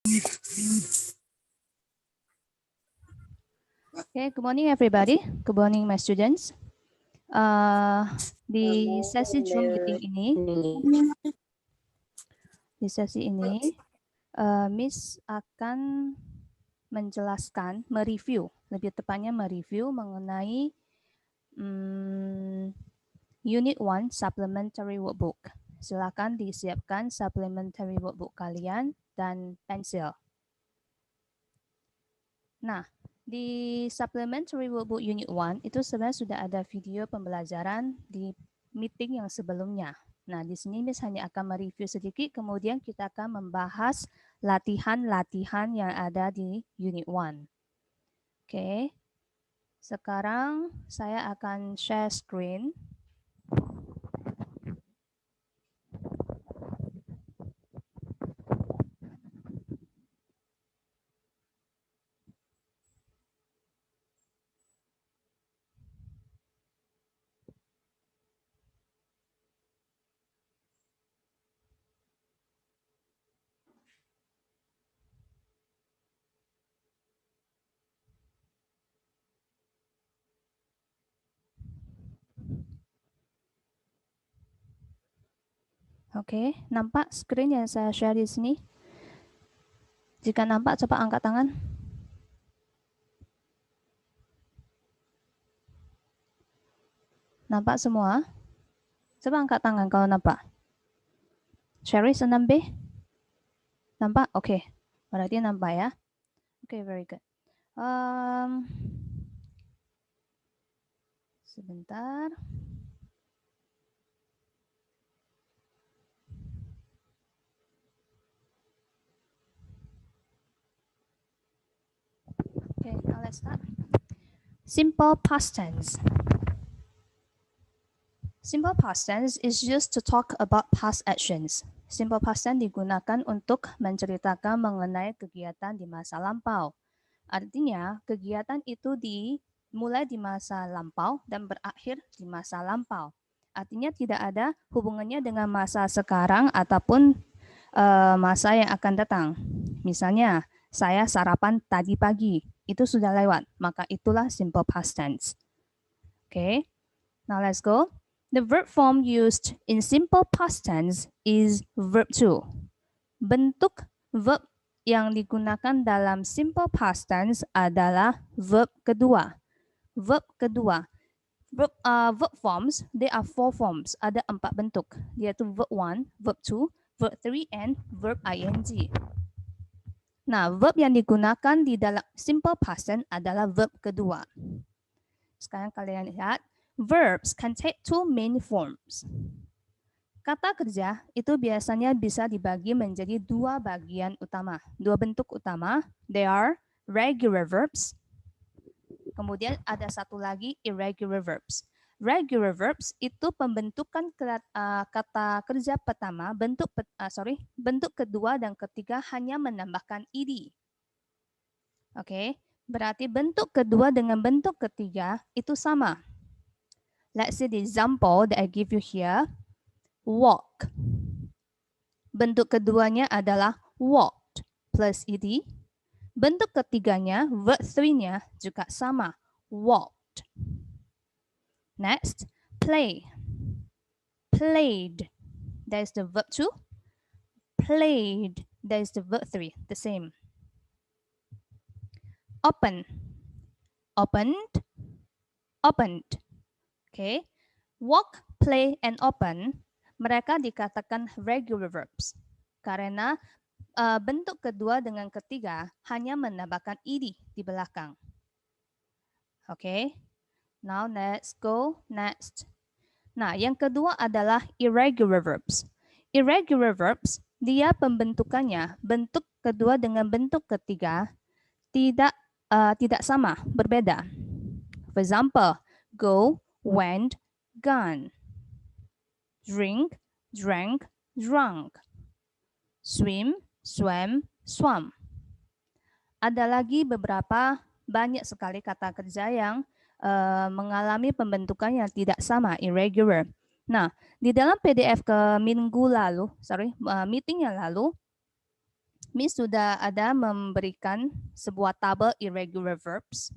Okay, good morning everybody. Good morning my students. Di sesi Zoom meeting ini, Miss akan menjelaskan, mereview, lebih tepatnya mereview mengenai Unit 1 Supplementary Workbook. Silakan disiapkan supplementary workbook kalian dan pensil. Nah, di Supplementary Workbook Unit 1 itu sebenarnya sudah ada video pembelajaran di meeting yang sebelumnya. Nah, di sini Miss hanya akan mereview sedikit, kemudian kita akan membahas latihan-latihan yang ada di Unit 1. Oke, sekarang saya akan share screen. Oke, nampak screen yang saya share di sini? Jika nampak, coba angkat tangan. Nampak semua? Coba angkat tangan kalau nampak. Sherry, 6B? Nampak? Oke, berarti nampak ya. Oke, very good. Sebentar. Okay, now let's start. Simple past tense. Simple past tense is used to talk about past actions. Simple past tense digunakan untuk menceritakan mengenai kegiatan di masa lampau. Artinya, kegiatan itu dimulai di masa lampau dan berakhir di masa lampau. Artinya tidak ada hubungannya dengan masa sekarang ataupun masa yang akan datang. Misalnya, saya sarapan tadi pagi, itu sudah lewat, maka itulah simple past tense. Okay, now let's go. The verb form used in simple past tense is verb to. Bentuk verb yang digunakan dalam simple past tense adalah verb kedua. Verb kedua. Verb forms, there are 4 forms. Ada 4 bentuk, yaitu verb 1, verb 2, verb 3, and verb ing. Nah, verb yang digunakan di dalam simple past tense adalah verb kedua. Sekarang kalian lihat, verbs can take 2 main forms. Kata kerja itu biasanya bisa dibagi menjadi 2 bagian utama, 2 bentuk utama. They are regular verbs. Kemudian ada satu lagi irregular verbs. Regular verbs itu pembentukan kata kerja pertama, bentuk kedua dan ketiga hanya menambahkan ed. Oke, berarti bentuk kedua dengan bentuk ketiga itu sama. Let's see the example that I give you here. Walk. Bentuk keduanya adalah walked plus ed. Bentuk ketiganya, verb 3-nya juga sama, walked. Next, play. Played. That is the verb 2. Played. That is the verb 3. The same. Open. Opened. Opened. Okay. Walk, play, and open. Mereka dikatakan regular verbs. Karena bentuk kedua dengan ketiga hanya menambahkan ed di belakang. Okay. Now let's go next. Nah, yang kedua adalah irregular verbs. Irregular verbs, dia pembentukannya, bentuk kedua dengan bentuk ketiga tidak sama, berbeda. For example, go, went, gone. Drink, drank, drunk. Swim, swam, swam. Ada lagi beberapa banyak sekali kata kerja yang mengalami pembentukan yang tidak sama, irregular. Nah, di dalam PDF ke meeting yang lalu, Miss sudah ada memberikan sebuah tabel irregular verbs.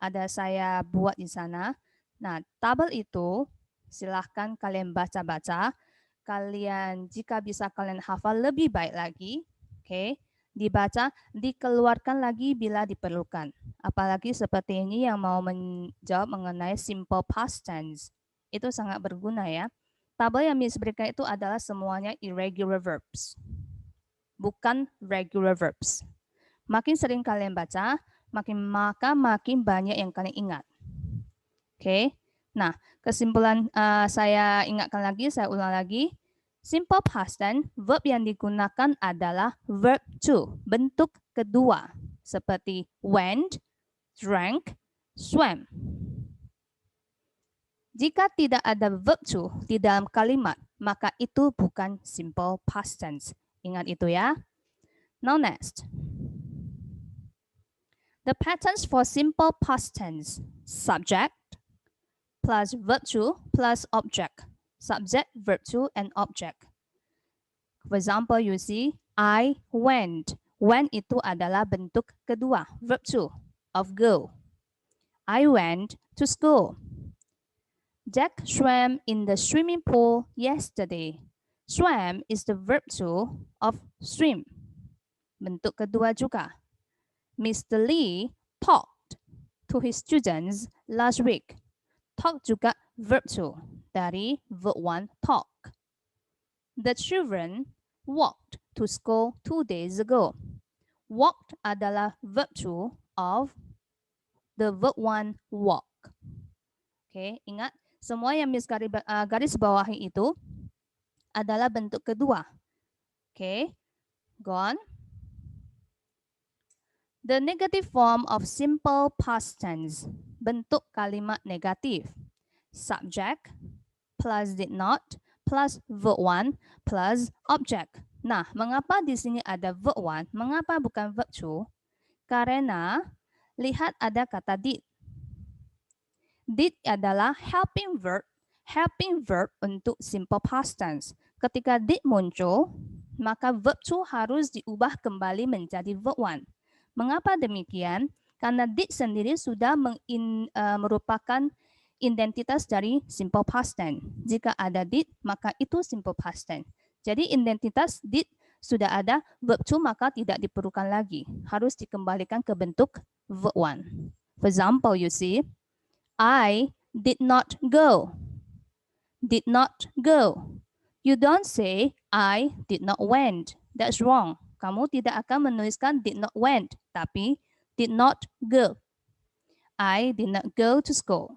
Ada saya buat di sana. Nah, tabel itu silahkan kalian baca-baca. Kalian jika bisa kalian hafal lebih baik lagi. Oke, dibaca, dikeluarkan lagi bila diperlukan. Apalagi seperti ini yang mau menjawab mengenai simple past tense. Itu sangat berguna ya. Tabel yang Miss berikan itu adalah semuanya irregular verbs, bukan regular verbs. Makin sering kalian baca, makin banyak yang kalian ingat. Oke. Nah, kesimpulan saya ingatkan lagi, saya ulang lagi. Simple past tense, verb yang digunakan adalah verb to, bentuk kedua, seperti went, drank, swam. Jika tidak ada verb to di dalam kalimat, maka itu bukan simple past tense. Ingat itu ya. Now next. The patterns for simple past tense: subject plus verb to plus object. Subject, verb to, and object. For example, you see, I went. Went itu adalah bentuk kedua, verb to, of go. I went to school. Jack swam in the swimming pool yesterday. Swam is the verb to of swim. Bentuk kedua juga. Mr. Lee talked to his students last week. Talk juga verb to dari verb one talk. The children walked to school 2 days ago. Walked adalah verb to of the verb one walk. Oke, ingat semua yang Miss garis bawahi itu adalah bentuk kedua. Oke, go on. The negative form of simple past tense, bentuk kalimat negatif. Subject plus did not plus verb one plus object. Nah, mengapa di sini ada verb one? Mengapa bukan verb two? Karena lihat ada kata did. Did adalah helping verb untuk simple past tense. Ketika did muncul, maka verb to harus diubah kembali menjadi verb one. Mengapa demikian? Karena did sendiri sudah merupakan identitas dari simple past tense. Jika ada did, maka itu simple past tense. Jadi identitas did sudah ada, verb to maka tidak diperlukan lagi. Harus dikembalikan ke bentuk verb one. For example, you see, I did not go. Did not go. You don't say I did not went. That's wrong. Kamu tidak akan menuliskan did not went, tapi did not go. I did not go to school.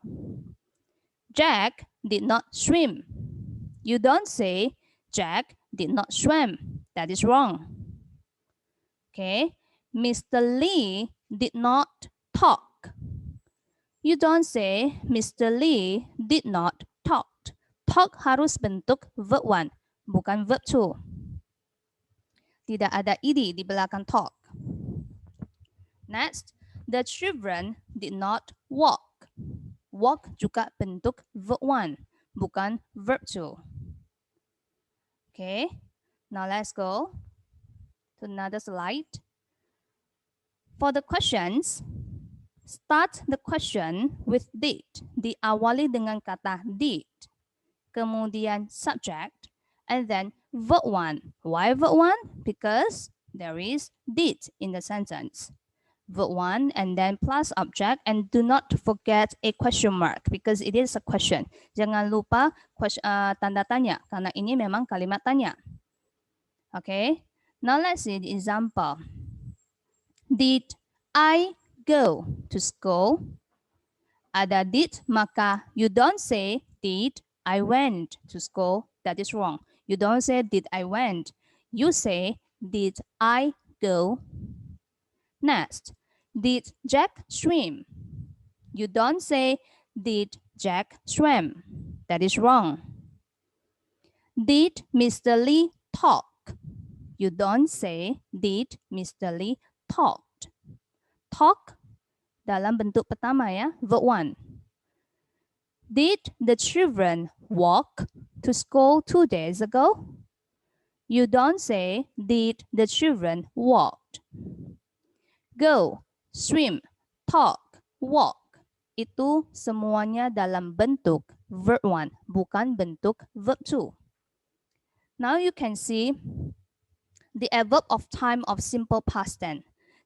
Jack did not swim. You don't say Jack did not swim. That is wrong. Okay. Mr. Lee did not talk. You don't say Mr. Lee did not talk. Talk harus bentuk verb one, bukan verb two. Tidak ada ed di belakang talk. Next, the children did not walk. Walk juga bentuk verb one, bukan verb two. Okay, now let's go to another slide. For the questions, start the question with did. Diawali dengan kata did. Kemudian subject, and then verb one. Why verb one? Because there is did in the sentence. Verb one and then plus object, and do not forget a question mark because it is a question. Jangan lupa tanda tanya karena ini memang kalimat tanya. Okay, now let's see the example. Did I go to school? Ada did, maka you don't say did I went to school. That is wrong. You don't say did I went. You say did I go? Next, did Jack swim? You don't say did Jack swim. That is wrong. Did Mr. Lee talk? You don't say did Mr. Lee talked. Talk dalam bentuk pertama ya, verb one. Did the children walk to school 2 days ago? You don't say, did the children walk? Go, swim, talk, walk. Itu semuanya dalam bentuk verb 1, bukan bentuk verb 2. Now you can see the adverb of time of simple past tense.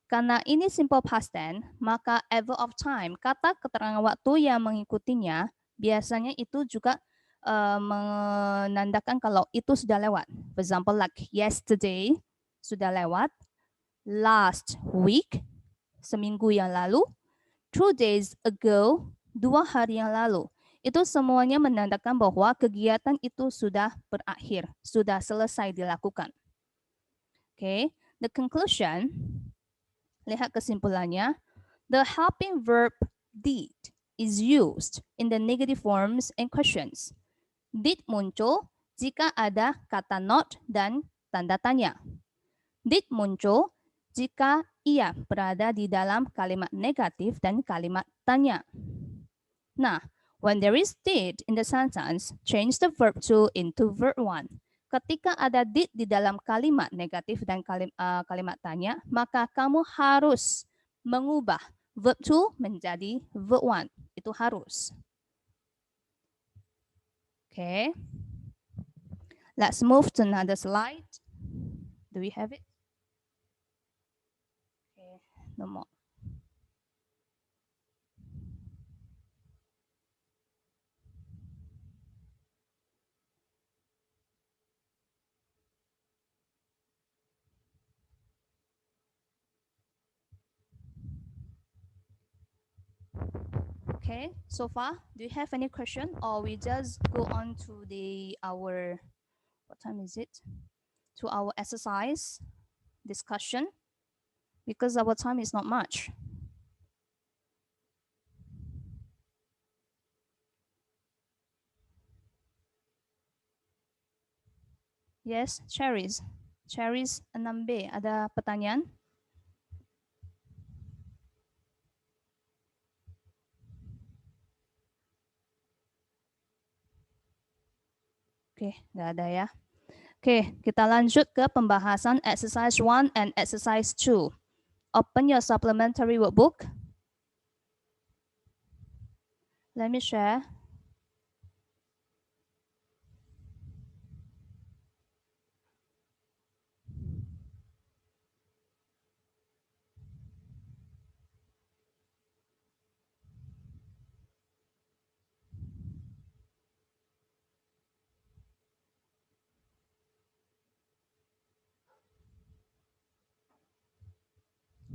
Karena ini simple past tense, maka adverb of time, kata keterangan waktu yang mengikutinya, biasanya itu juga menandakan kalau itu sudah lewat. For example, like yesterday, sudah lewat. Last week, seminggu yang lalu. 2 days ago, 2 hari yang lalu. Itu semuanya menandakan bahwa kegiatan itu sudah berakhir, sudah selesai dilakukan. Okay, the conclusion, lihat kesimpulannya. The helping verb did is used in the negative forms and questions. Did muncul jika ada kata not dan tanda tanya. Did muncul jika ia berada di dalam kalimat negatif dan kalimat tanya. Nah, when there is did in the sentence, change the verb to into verb 1. Ketika ada did di dalam kalimat negatif dan kalimat tanya, maka kamu harus mengubah verb 2 menjadi verb 1. Itu harus. Okay. Let's move to another slide. Do we have it? Okay, no more. Okay, so far, do you have any question, or we just go on to our, what time is it? To our exercise discussion, because our time is not much. Yes, Cherries. Cherries 6B, ada pertanyaan? Oke, nggak ada ya. Oke, kita lanjut ke pembahasan exercise 1 and exercise 2. Open your supplementary workbook. Let me share.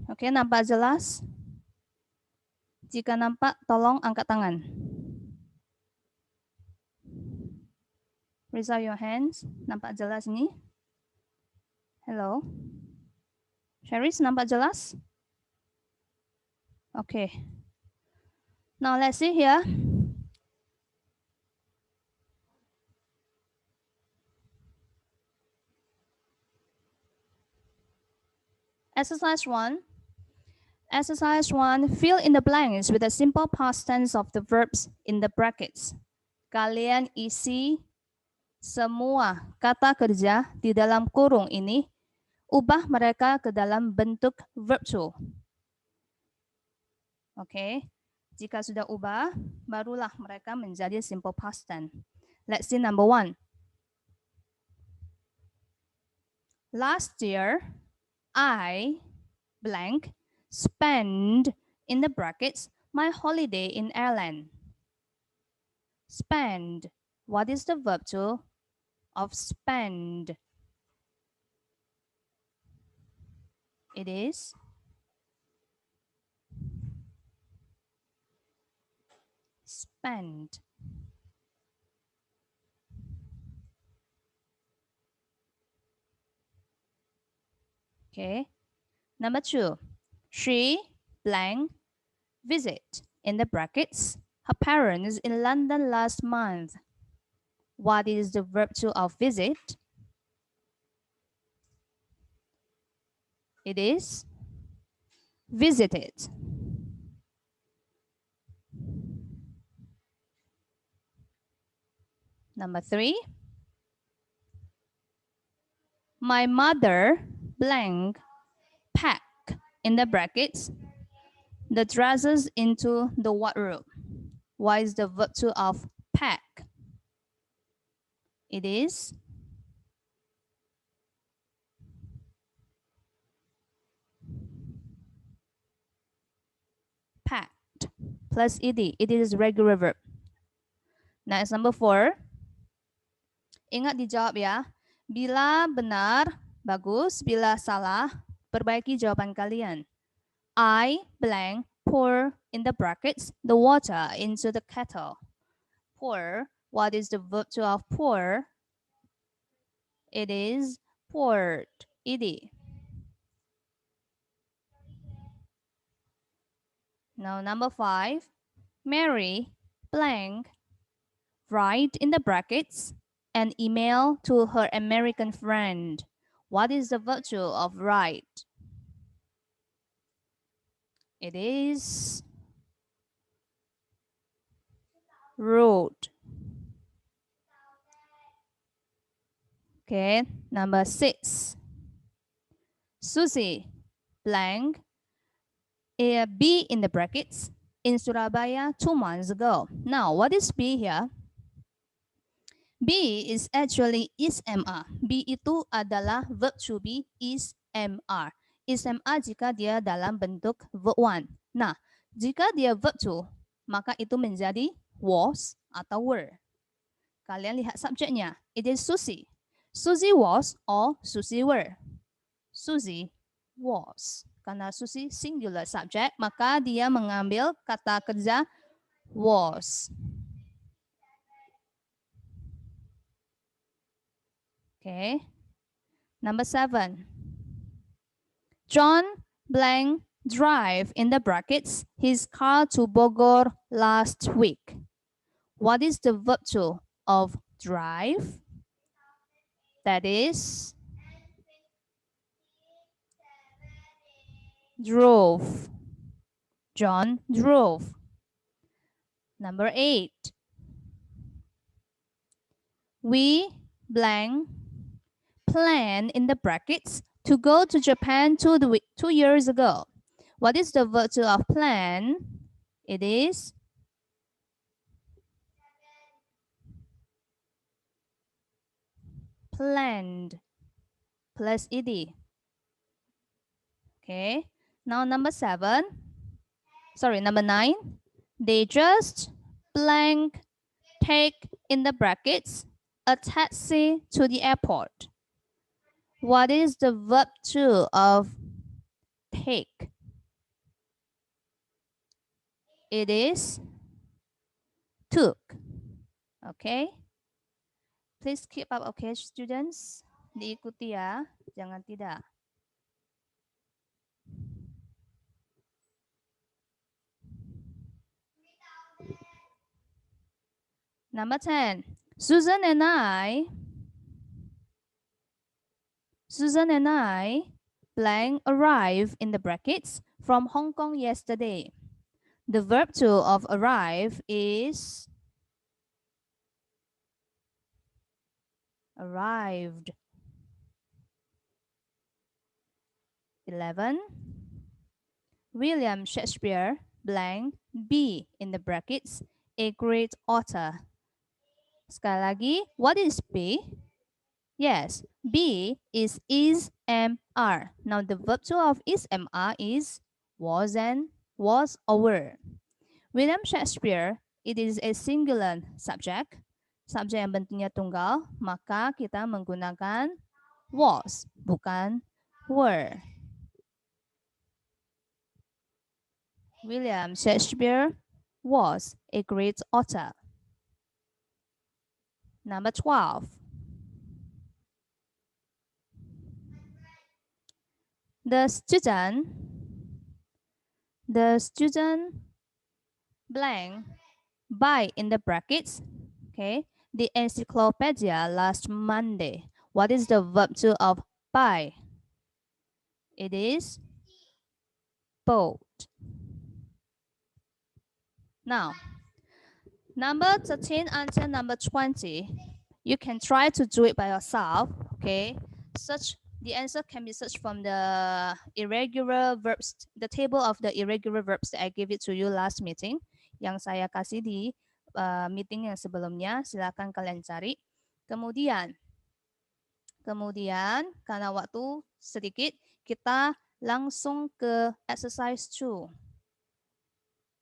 Oke, nampak jelas? Jika nampak, tolong angkat tangan. Raise up your hands. Nampak jelas ini? Hello? Cheris, nampak jelas? Okay. Now let's see here. Exercise 1. Exercise 1, fill in the blanks with the simple past tense of the verbs in the brackets. Kalian isi semua kata kerja di dalam kurung ini, ubah mereka ke dalam bentuk verb 2. Oke, jika sudah ubah, barulah mereka menjadi simple past tense. Let's see number 1. Last year, I blank spend in the brackets my holiday in Ireland. Spend. What is the verb to of spend? It is spend. Okay. Number 2. She blank visit in the brackets her parents in London last month. What is the verb to of visit? It is visited. Number 3. My mother blank pack in the brackets the dresses into the wardrobe. What is the verb to of pack? It is packed plus ed. It is regular verb. Next, number 4. Ingat dijawab ya. Bila benar, bagus. Bila salah, perbaiki jawaban kalian. I blank pour in the brackets the water into the kettle. Pour. What is the verb to of pour? It is poured. Ed. Now number 5. Mary blank write in the brackets an email to her American friend. What is the virtue of write? It is wrote. Okay, number 6. Susie blank a B in the brackets in Surabaya 2 months ago. Now, what is B here? B is actually is-MR. B itu adalah verb to be is-MR. Is-MR jika dia dalam bentuk verb 1. Nah, jika dia verb 2, maka itu menjadi was atau were. Kalian lihat subjeknya. It is Susie. Susie was or Susie were. Susie was. Karena Susie singular subject, maka dia mengambil kata kerja was. Okay. Number 7. John blank drive in the brackets his car to Bogor last week. What is the verb to of drive? That is drove. John drove. Number 8. We blank plan in the brackets to go to Japan 2 years ago. What is the verb to of plan? It is planned plus ed. Okay. Now number 9. They just blank take in the brackets a taxi to the airport. What is the verb to of take? It is took. Okay. Please keep up, okay, students. Diikuti ya, jangan tidak. Number 10. Susan and I blank arrived in the brackets from Hong Kong yesterday. The verb to of arrive is arrived. 11. William Shakespeare blank B in the brackets a great author. Sekali lagi, what is B? Yes, B is MR. Now the verb to of MR is was and was or were. William Shakespeare, it is a singular subject. Subjek yang bentuknya tunggal, maka kita menggunakan was, bukan were. William Shakespeare was a great author. Number 12. The student blank buy in the brackets, okay, the encyclopedia last Monday. What is the verb to of buy? It is bought. Now, number 13 until number 20, you can try to do it by yourself, okay? The answer can be searched from the irregular verbs, the table of the irregular verbs that I gave it to you last meeting, yang saya kasih di meeting yang sebelumnya. Silakan kalian cari. Kemudian karena waktu sedikit, kita langsung ke exercise 2.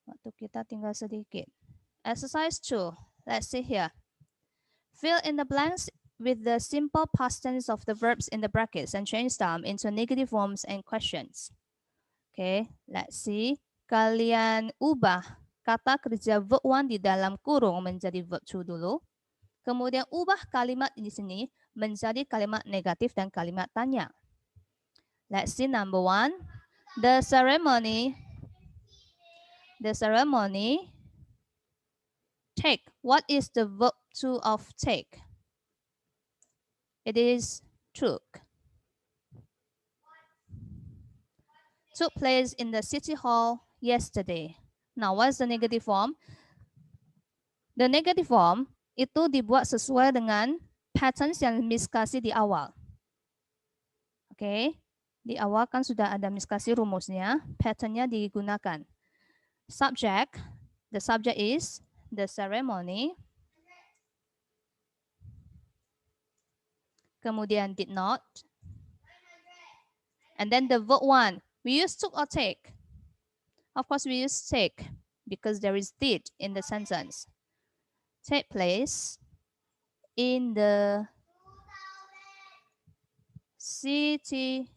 Waktu kita tinggal sedikit. Exercise 2. Let's see here. Fill in the blanks with the simple past tense of the verbs in the brackets and change them into negative forms and questions. Okay, let's see. Kalian ubah kata kerja verb 1 di dalam kurung menjadi verb 2 dulu. Kemudian ubah kalimat di sini menjadi kalimat negatif dan kalimat tanya. Let's see number 1. The ceremony take. What is the verb 2 of take? It is took. Took place in the city hall yesterday. Now, what's the negative form? The negative form itu dibuat sesuai dengan patterns yang Miss kasih di awal. Oke, di awal kan sudah ada Miss kasih rumusnya, patternnya digunakan. Subject, the subject is the ceremony. Kemudian did not. And then the verb 1, we use took or take. Of course, we use take because there is did in the sentence. Take place in the city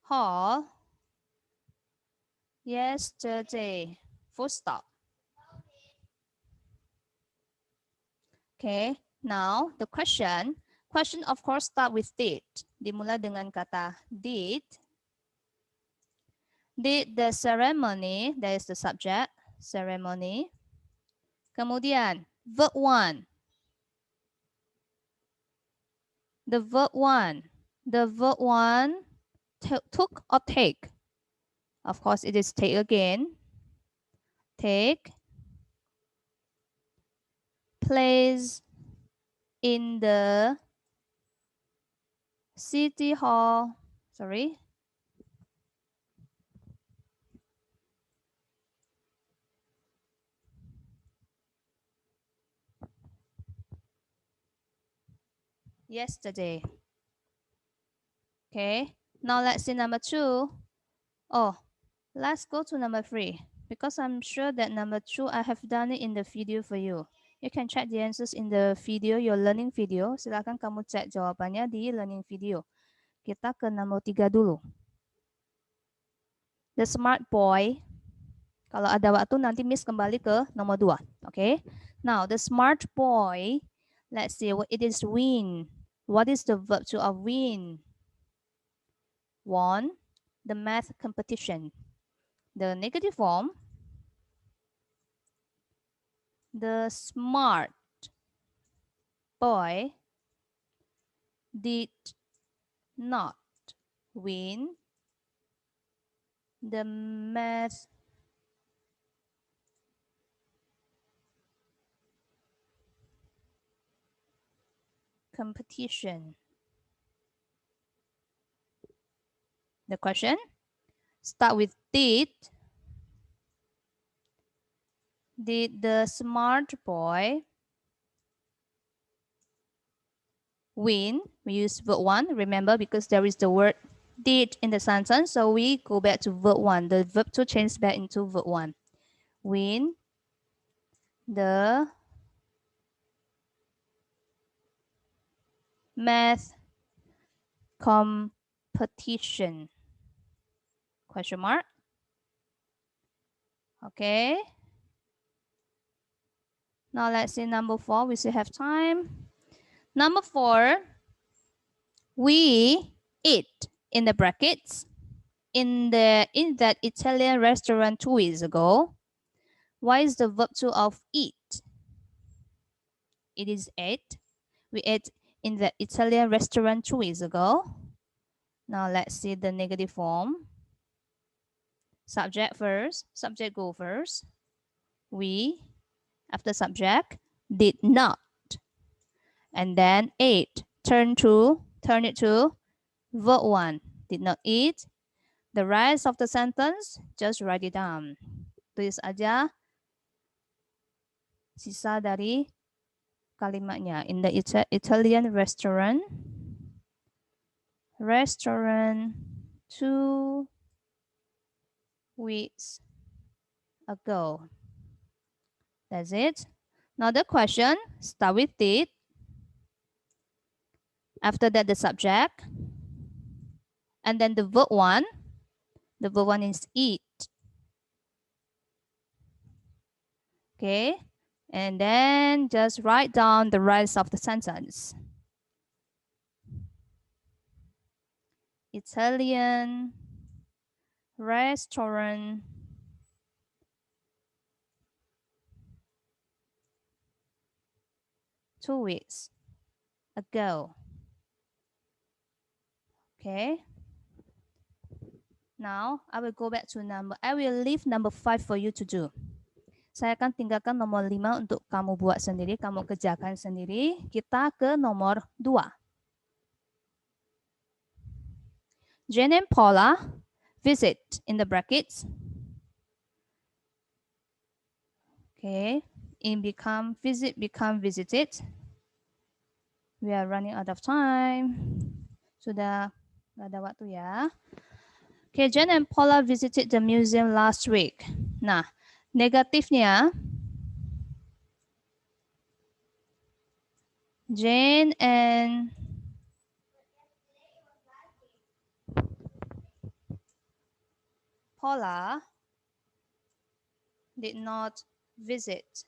hall yesterday. Full stop. Okay, now the question. Question of course start with did. Dimulai dengan kata did. Did the ceremony, that is the subject, ceremony. Kemudian verb 1. The verb 1. The verb 1 took or take. Of course, it is take again. Take place in the city hall. Sorry. Yesterday. Okay, now let's see number 2. Oh, let's go to number 3 because I'm sure that number 2 I have done it in the video for you. You can check the answers in the video, your learning video. Silakan kamu cek jawabannya di learning video. Kita ke nomor 3 dulu. The smart boy. Kalau ada waktu nanti Miss kembali ke nomor 2. Okay. Now the smart boy. Let's see what it is win. What is the verb 2 of win? Won the math competition. The negative form. The smart boy did not win the math competition. The question start with did. Did the smart boy win? We use verb 1, remember, because there is the word did in the sentence. So we go back to verb 1. The verb 2 changes back into verb 1. Win the math competition. Question mark. Okay. Now let's see number 4. We still have time. Number 4. We eat in the brackets in that Italian restaurant 2 weeks ago. Why is the verb 2 of eat? It is ate. We ate in the Italian restaurant 2 weeks ago. Now let's see the negative form. Subject first. Subject go first. We, after subject, did not. And then ate, turn it to verb 1. Did not eat. The rest of the sentence, just write it down. Tulis aja sisa dari kalimatnya. In the Italian restaurant 2 weeks ago. That's it. Now the question, start with did. After that, the subject. And then the verb 1. The verb 1 is eat. Okay. And then just write down the rest of the sentence. Italian restaurant 2 weeks ago. Okay. Now I will go back to I will leave number 5 for you to do. Saya akan tinggalkan nomor 5 untuk kamu buat sendiri, kamu kerjakan sendiri. Kita ke nomor 2. Jane and Paula visit in the brackets. Okay, in become visit become visited. We are running out of time. Sudah nggak ada waktu ya. Okay, Jane and Paula visited the museum last week. Nah, negatifnya Jane and Paula did not visit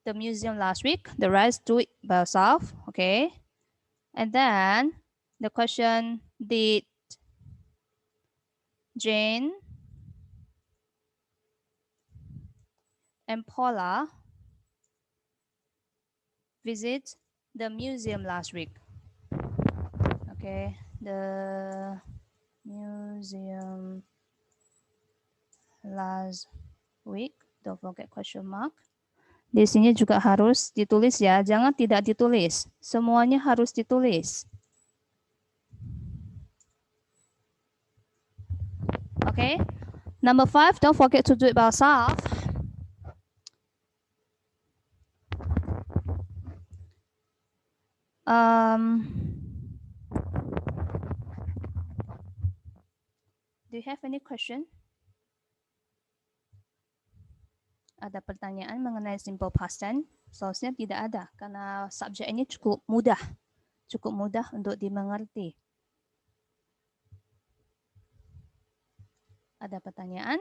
the museum last week. The rest do it by yourself, okay? And then the question, did Jane and Paula visit the museum last week? Okay, the museum last week. Don't forget question mark. Di sini juga harus ditulis ya, jangan tidak ditulis. Semuanya harus ditulis. Okay, number 5, don't forget to do it by yourself. Do you have any question? Ada pertanyaan mengenai simple past tense? Seharusnya tidak ada, karena subjek ini cukup mudah untuk dimengerti. Ada pertanyaan?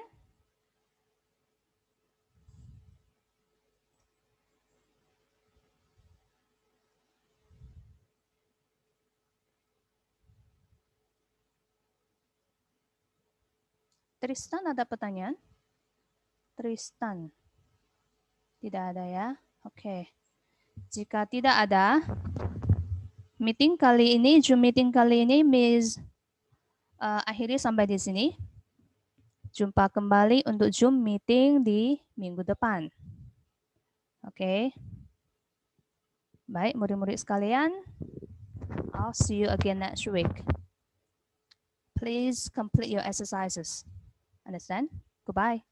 Tristan, ada pertanyaan? Tristan. Tidak ada ya? Oke. Jika tidak ada, Zoom meeting kali ini Miss akhiri sampai di sini. Jumpa kembali untuk Zoom meeting di minggu depan. Oke. Baik, murid-murid sekalian. I'll see you again next week. Please complete your exercises. Understand? Goodbye.